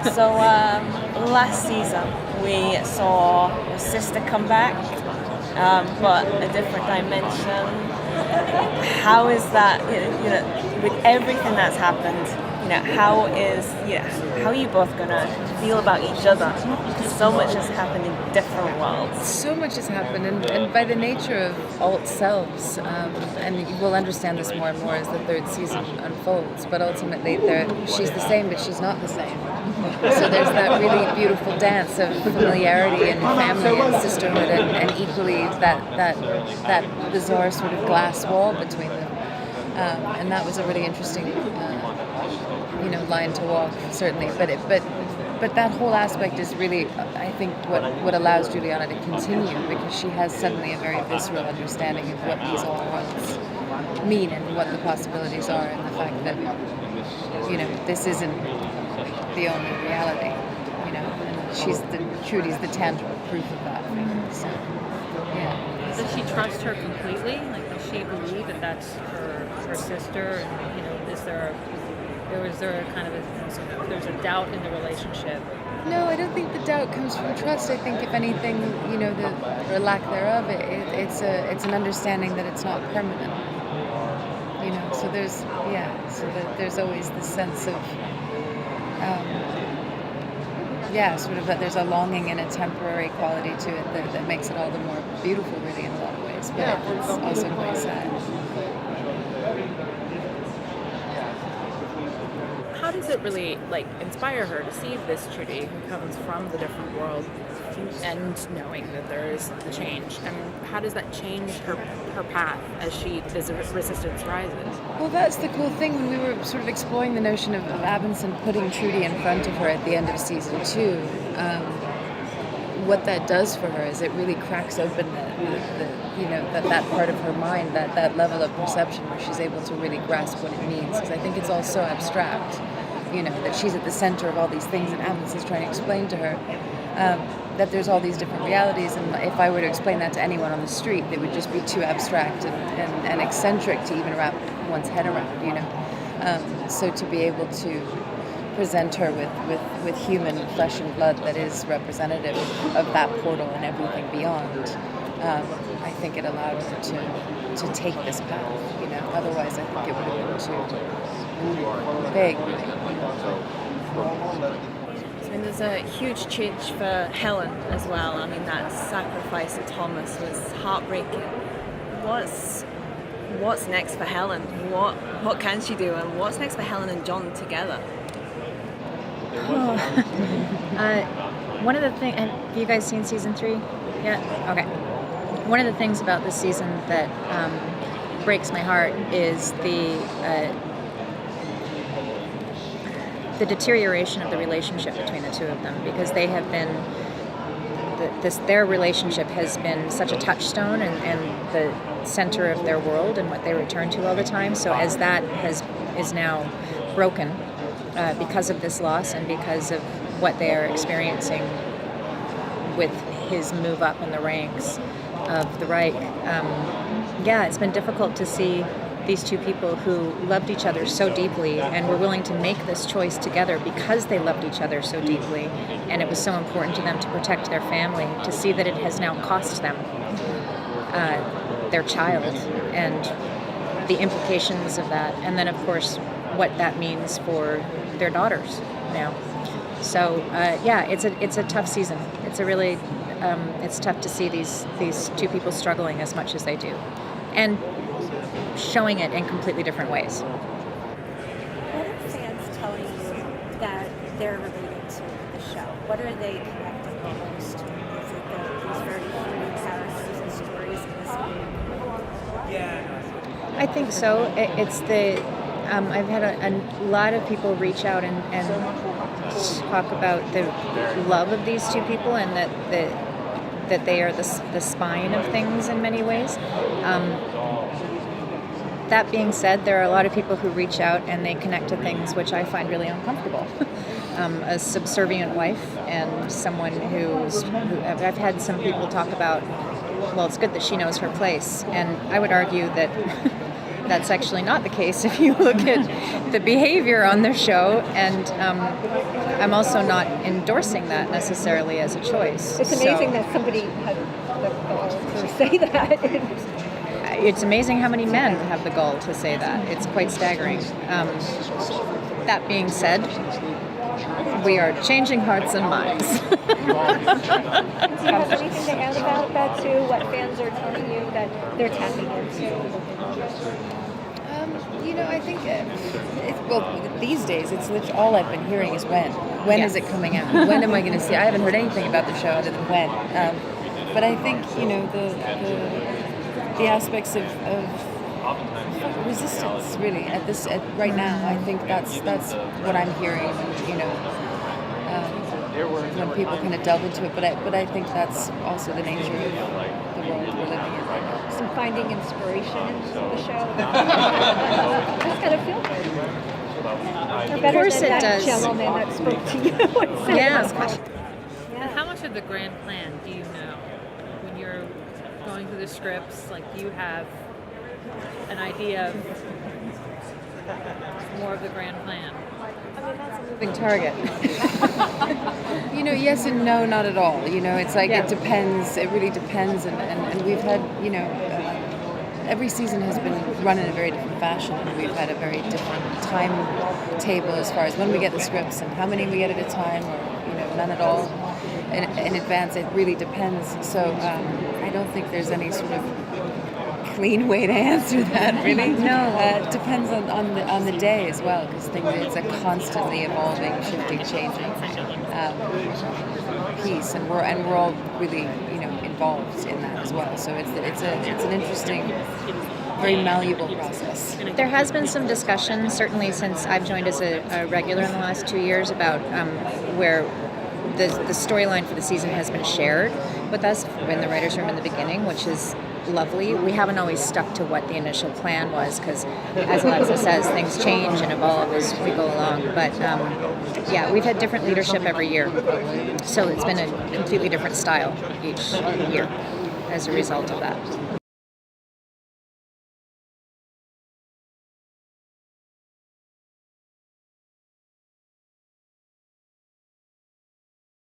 So last season we saw your sister come back, but a different dimension. How is that? With everything that's happened, how are you both gonna feel about each other? Because so much has happened in different worlds. So much has happened, and by the nature of alt selves, and we'll understand this more and more as the third season unfolds, but ultimately she's the same, but she's not the same. So there's that really beautiful dance of familiarity and family and sisterhood, and equally that bizarre sort of glass wall between them. And that was a really interesting line to walk, certainly. But that whole aspect is really, I think, what allows Juliana to continue, because she has suddenly a very visceral understanding of what these all worlds mean and what the possibilities are, and the fact that this isn't the only reality, and Trudy's the tangible proof of that. So, yeah. Does she trust her completely? Like, does she believe that that's her sister? And is there there's a doubt in the relationship? No, I don't think the doubt comes from trust. I think, if anything, or lack thereof, it's an understanding that it's not permanent. So there's always this sense of, sort of that there's a longing and a temporary quality to it that makes it all the more beautiful, really, in a lot of ways. But it's also quite sad. How does it really inspire her to see this Trudy who comes from the different world and knowing that there is the change? And how does that change her path as resistance rises? Well, that's the cool thing. When we were sort of exploring the notion of Abinson putting Trudy in front of her at the end of season 2, what that does for her is it really cracks open that part of her mind, that level of perception where she's able to really grasp what it means. Because I think it's all so abstract, that she's at the center of all these things, and Abinson's trying to explain to her that there's all these different realities. And if I were to explain that to anyone on the street, it would just be too abstract and eccentric to even wrap one's head around. So to be able to present her with human flesh and blood that is representative of that portal and everything beyond, I think it allowed her to take this path. Otherwise I think it would have been too big. And there's a huge change for Helen as well. I mean, that sacrifice of Thomas was heartbreaking. What's next for Helen? What can she do, and what's next for Helen and John together? One of the things, have you guys seen season 3 yet? Okay. One of the things about this season that breaks my heart is the deterioration of the relationship between the two of them, because they have been their relationship has been such a touchstone and the center of their world and what they return to all the time. So as that is now broken because of this loss and because of what they are experiencing with his move up in the ranks of the Reich, it's been difficult to see these two people who loved each other so deeply and were willing to make this choice together because they loved each other so deeply, and it was so important to them to protect their family, to see that it has now cost them their child and the implications of that, and then of course what that means for their daughters now. So it's a tough season. It's a really it's tough to see these two people struggling as much as they do, and showing it in completely different ways. What are fans telling you that they're related to the show? What are they connecting the most to? Is it these very human characters and stories in this movie? I think so. It's the I've had a lot of people reach out and talk about the love of these two people, and that they are the spine of things in many ways. That being said, there are a lot of people who reach out and they connect to things which I find really uncomfortable. A subservient wife and someone who I've had some people talk about, well, it's good that she knows her place. And I would argue that that's actually not the case if you look at the behavior on the show, and I'm also not endorsing that necessarily as a choice. It's amazing that somebody had the gall to say that. It's amazing how many men have the gall to say that. It's quite staggering. That being said, we are changing hearts and minds. Do you have anything to add about that too? What fans are telling you that they're tapping into? I think these days it's literally all I've been hearing is when. When is it coming out? When am I going to see it? I haven't heard anything about the show other than when. But I think the aspects of resistance really at right now. I think that's what I'm hearing. When people kind of delve into it, but I think that's also the nature of the world we're living in right now. Some finding inspiration in the show. Just kind of feel good. Or better course than it that does. gentleman that spoke to you. Yeah. And how much of the grand plan do you know when you're going through the scripts? Like, do you have an idea of more of the grand plan? Moving target. Yes and no, not at all. It's like it depends. It really depends, and we've had every season has been run in a very different fashion, and we've had a very different timetable as far as when we get the scripts and how many we get at a time, or none at all in advance. It really depends. So I don't think there's any sort of clean way to answer that, really. No. It depends on the day as well, because it's a constantly evolving, shifting, changing piece, and we're all really involved in that as well. So it's an interesting, very malleable process. There has been some discussion, certainly since I've joined as a regular in the last 2 years, about where the storyline for the season has been shared with us in the writers' room in the beginning, which is lovely. We haven't always stuck to what the initial plan was because, as Alexa says, things change and evolve as we go along. But we've had different leadership every year, so it's been a completely different style each year as a result of that.